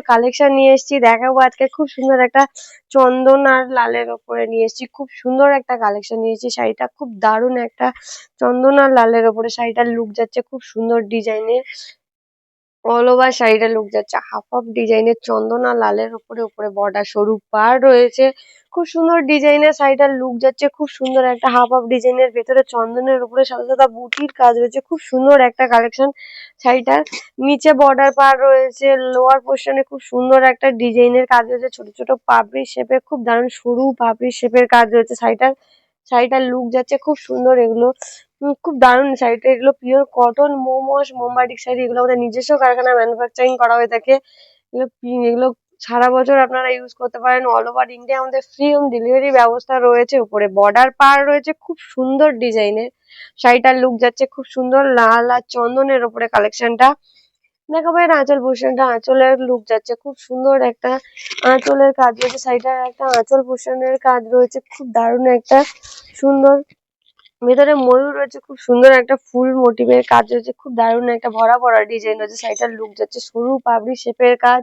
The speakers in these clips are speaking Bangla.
কালেকশন নিয়ে এসেছি দেখাবো আজকে। খুব সুন্দর একটা চন্দন আর লালের ওপরে নিয়ে এসেছি। খুব সুন্দর একটা কালেকশন নিয়েছি। শাড়িটা খুব দারুণ একটা চন্দন আর লালের ওপরে শাড়িটার লুক যাচ্ছে খুব সুন্দর ডিজাইনের। অল ওভার শাড়িটার লুক যাচ্ছে হাফ হাফ ডিজাইনের চন্দন আর লালের উপরে বর্ডার সরু পাড় রয়েছে। খুব সুন্দর ডিজাইনের শাড়িটার লুক যাচ্ছে খুব সুন্দর একটা হাফ হাফ ডিজাইনের ভেতরে চন্দনের উপরে সাদা সাদা বুটির কাজ রয়েছে। খুব সুন্দর একটা কালেকশন শাড়িটার। নিচে বর্ডার পাড় রয়েছে, লোয়ার পোর্শনে খুব সুন্দর একটা ডিজাইনের কাজ রয়েছে, ছোট ছোট পাপড়ি শেপের খুব দারুণ সরু পাপড়ি শেপের কাজ রয়েছে শাড়িটার। শাড়িটার লুক যাচ্ছে খুব সুন্দর। এগুলো খুব দারুণ শাড়িটা। এগুলো পিওর কটন মোমবাটিক শাড়ি। এগুলো আমাদের নিজস্ব কারখানায় ম্যানুফ্যাকচারিং করা হয়ে থাকে। এগুলো সারা বছর আপনারা ইউজ করতে পারেন। অল ওভার ইন্ডিয়া আমাদের ফ্রি হোম ডেলিভারি ব্যবস্থা রয়েছে। উপরে বর্ডার পাড় রয়েছে খুব সুন্দর ডিজাইনের। শাড়িটার লুক যাচ্ছে খুব সুন্দর লাল আর চন্দনের উপরে কালেকশনটা। দেখাবো এর আঁচল পোর্শনটা। আঁচলের লুক যাচ্ছে খুব সুন্দর একটা আঁচলের কাজ রয়েছে। শাড়িটার একটা আঁচল পোর্শনের কাজ রয়েছে খুব দারুণ একটা সুন্দর। ভেতরে ময়ূর রয়েছে, খুব সুন্দর একটা ফুল মোটিভের কাজ রয়েছে, খুব দারুণ একটা ভরা ভরা ডিজাইন রয়েছে। শাড়িটার লুক যাচ্ছে সরু পাবড়ি শেপের কাজ,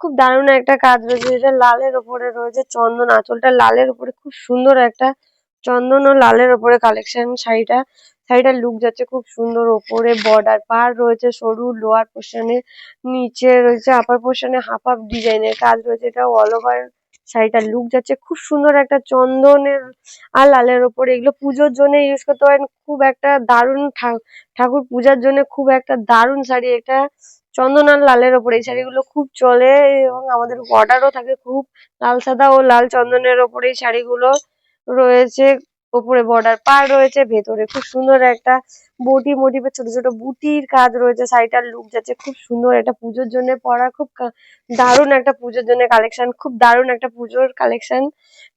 খুব দারুণ একটা কাজ রয়েছে। এটা লালের ওপরে রয়েছে চন্দন, আঁচলটা লালের উপরে খুব সুন্দর একটা চন্দন ও লালের ওপরে কালেকশন শাড়িটা। শাড়িটার লুক যাচ্ছে খুব সুন্দর। ওপরে বর্ডার পার রয়েছে সরু, লোয়ার পোর্শনে নিচে রয়েছে আপার পোর্শনে হাফ হাফ ডিজাইনের কাজ রয়েছে। এটা অল ওভার শাড়িটার লুক যাচ্ছে খুব সুন্দর একটা চন্দনের আর লালের ওপরে। এগুলো পুজোর জন্য ইউজ করতে পারেন। খুব একটা দারুণ ঠাকুর পূজার জন্য খুব একটা দারুণ শাড়ি এটা। চন্দন আর লালের ওপরে এই শাড়িগুলো খুব চলে এবং আমাদের অর্ডারও থাকে খুব। লাল সাদা ও লাল চন্দনের ওপরে এই শাড়িগুলো রয়েছে। ওপরে বর্ডার পার রয়েছে, ভেতরে খুব সুন্দর একটা বটি মোটিভের ছোট ছোট বুটির কাজ রয়েছে। শাড়িটার লুক যাচ্ছে খুব সুন্দর। এটা পুজোর জন্য পরা খুব দারুণ একটা পুজোর জন্য কালেকশন, খুব দারুণ একটা পুজোর কালেকশন।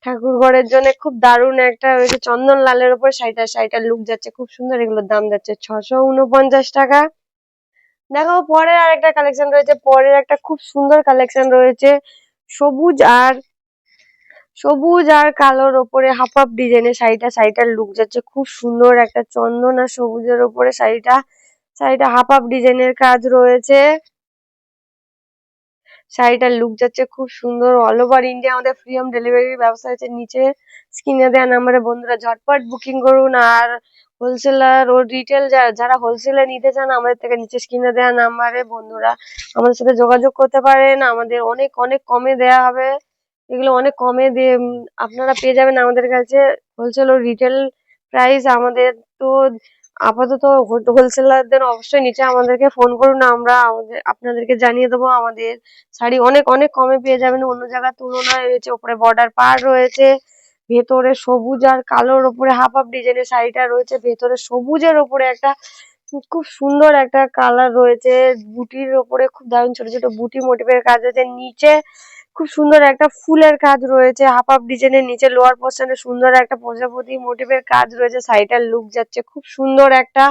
ঠাকুর ঘরের জন্য খুব দারুণ একটা রয়েছে চন্দন লালের উপর শাড়িটার লুক যাচ্ছে খুব সুন্দর। এগুলোর দাম যাচ্ছে ৬৪৯ টাকা। দেখো পরের আরেকটা কালেকশন রয়েছে। পরের একটা খুব সুন্দর কালেকশন রয়েছে সবুজ আর কালোর ওপরে হাফ হাফ ডিজাইনের শাড়িটা। শাড়িটার লুক যাচ্ছে খুব সুন্দর একটা চন্দন আর সবুজের ওপরে শাড়িটা হাফ হাফ ডিজাইনের কাজ রয়েছে। শাড়িটার লুক যাচ্ছে খুব সুন্দর। অল ওভার ইন্ডিয়া আমাদের ফ্রি হোম ডেলিভারির ব্যবস্থা আছে। নিচে স্ক্রিনে দেওয়া নাম্বারে বন্ধুরা ঝটপট বুকিং করুন। আর হোলসেলার ও রিটেল যারা হোলসেলে নিতে চান আমাদের থেকে নিচে স্ক্রিনে দেওয়া নাম্বারে বন্ধুরা আমাদের সাথে যোগাযোগ করতে পারেন। আমাদের অনেক অনেক কমে দেয়া হবে। এগুলো অনেক কমে দিয়ে আপনারা পেয়ে যাবেন আমাদের কাছে। হোলসেল ও রিটেল প্রাইস আমাদের তো আপাতত হোলসেলারদের অবশ্যই নিচে আমাদেরকে ফোন করুন। আমরা আপনাদেরকে জানিয়ে দেবো আমাদের শাড়ি অনেক অনেক কমে পেয়ে যাবেন অন্য জায়গার তুলনায়। রয়েছে উপরে বর্ডার পার রয়েছে, ভেতরে সবুজ আর কালোর ওপরে হাফ হাফ ডিজাইনের শাড়িটা রয়েছে। ভেতরে সবুজের ওপরে একটা খুব সুন্দর একটা কালার রয়েছে। বুটির ওপরে খুব দারুণ ছোট ছোট বুটি মোটিভের কাজ রয়েছে। নিচে খুব সুন্দর একটা ফুলের কাজ রয়েছে হাফ হাফ ডিজাইনের। নিচে লোয়ার পোর্শনে সুন্দর একটা প্রজাপতি মোটিভের কাজ রয়েছে। শাড়িটার লুক যাচ্ছে খুব সুন্দর একটা।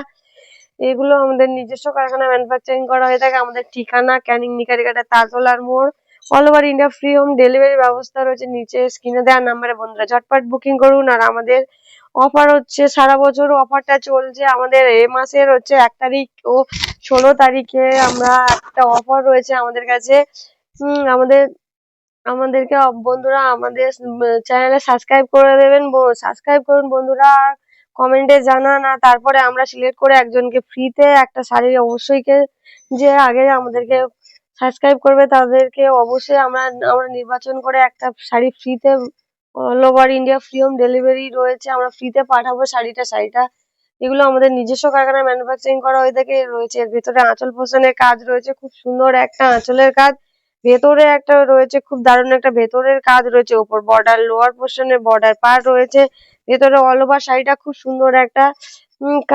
এগুলো আমাদের নিজস্ব কারখানায় ম্যানুফ্যাকচারিং করা হয়ে থাকে। আমাদের ঠিকানা ক্যানিং নিকারিঘাটা তালতলার মোড়। All over India free home delivery ব্যবস্থা রয়েছে। নিচে স্ক্রিনে দেওয়া নাম্বারে বন্ধুরা ঝটপট বুকিং করুন। আর আমাদের অফার হচ্ছে সারা বছর অফারটা চলছে। আমাদের এ মাসের হচ্ছে ১ তারিখ ও ১৬ তারিখে আমরা একটা অফার রয়েছে আমাদের কাছে। আমাদের আমাদেরকে বন্ধুরা আমাদের চ্যানেলে সাবস্ক্রাইব করে দেবেন। সাবস্ক্রাইব করুন বন্ধুরা, কমেন্টে জানান। আর তারপরে আমরা সিলেক্ট করে একজনকে ফ্রিতে একটা শাড়ি অবশ্যই যে আগে আমাদেরকে সাবস্ক্রাইব করবে তাদেরকে অবশ্যই আমরা নির্বাচন করে একটা শাড়ি ফ্রিতে all over India free home delivery রয়েছে। আমরা ফ্রিতে পাঠাবো শাড়িটা। এগুলো আমাদের নিজস্ব কারখানায় ম্যানুফ্যাকচারিং করা হয়ে থাকে। রয়েছে এর ভেতরে আঁচল পোষণের কাজ রয়েছে, খুব সুন্দর একটা আঁচলের কাজ। ভেতরে একটা রয়েছে খুব দারুণ একটা ভেতরের কাজ রয়েছে। ওপর বর্ডার লোয়ার পোর্শনে বর্ডার পার রয়েছে। ভেতরে অল ওভার শাড়িটা খুব সুন্দর একটা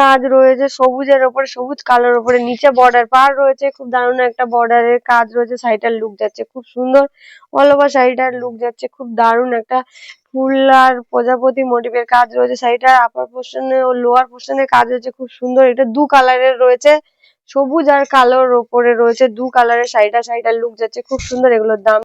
কাজ রয়েছে সবুজের ওপরে, সবুজ কালোর ওপরে। নিচে বর্ডার পার রয়েছে, খুব দারুণ একটা বর্ডারের কাজ রয়েছে। শাড়িটার লুক যাচ্ছে খুব সুন্দর। অল ওভার শাড়িটার লুক যাচ্ছে খুব দারুণ একটা ফুল আর প্রজাপতি মোটিভের কাজ রয়েছে। শাড়িটার আপার পোর্শনে ও লোয়ার পোর্শনে কাজ হয়েছে খুব সুন্দর। এটা দু কালারের রয়েছে, সবুজ আর কালোর ওপরে রয়েছে দু কালারের শাড়িটার লুক যাচ্ছে খুব সুন্দর। এগুলোর দাম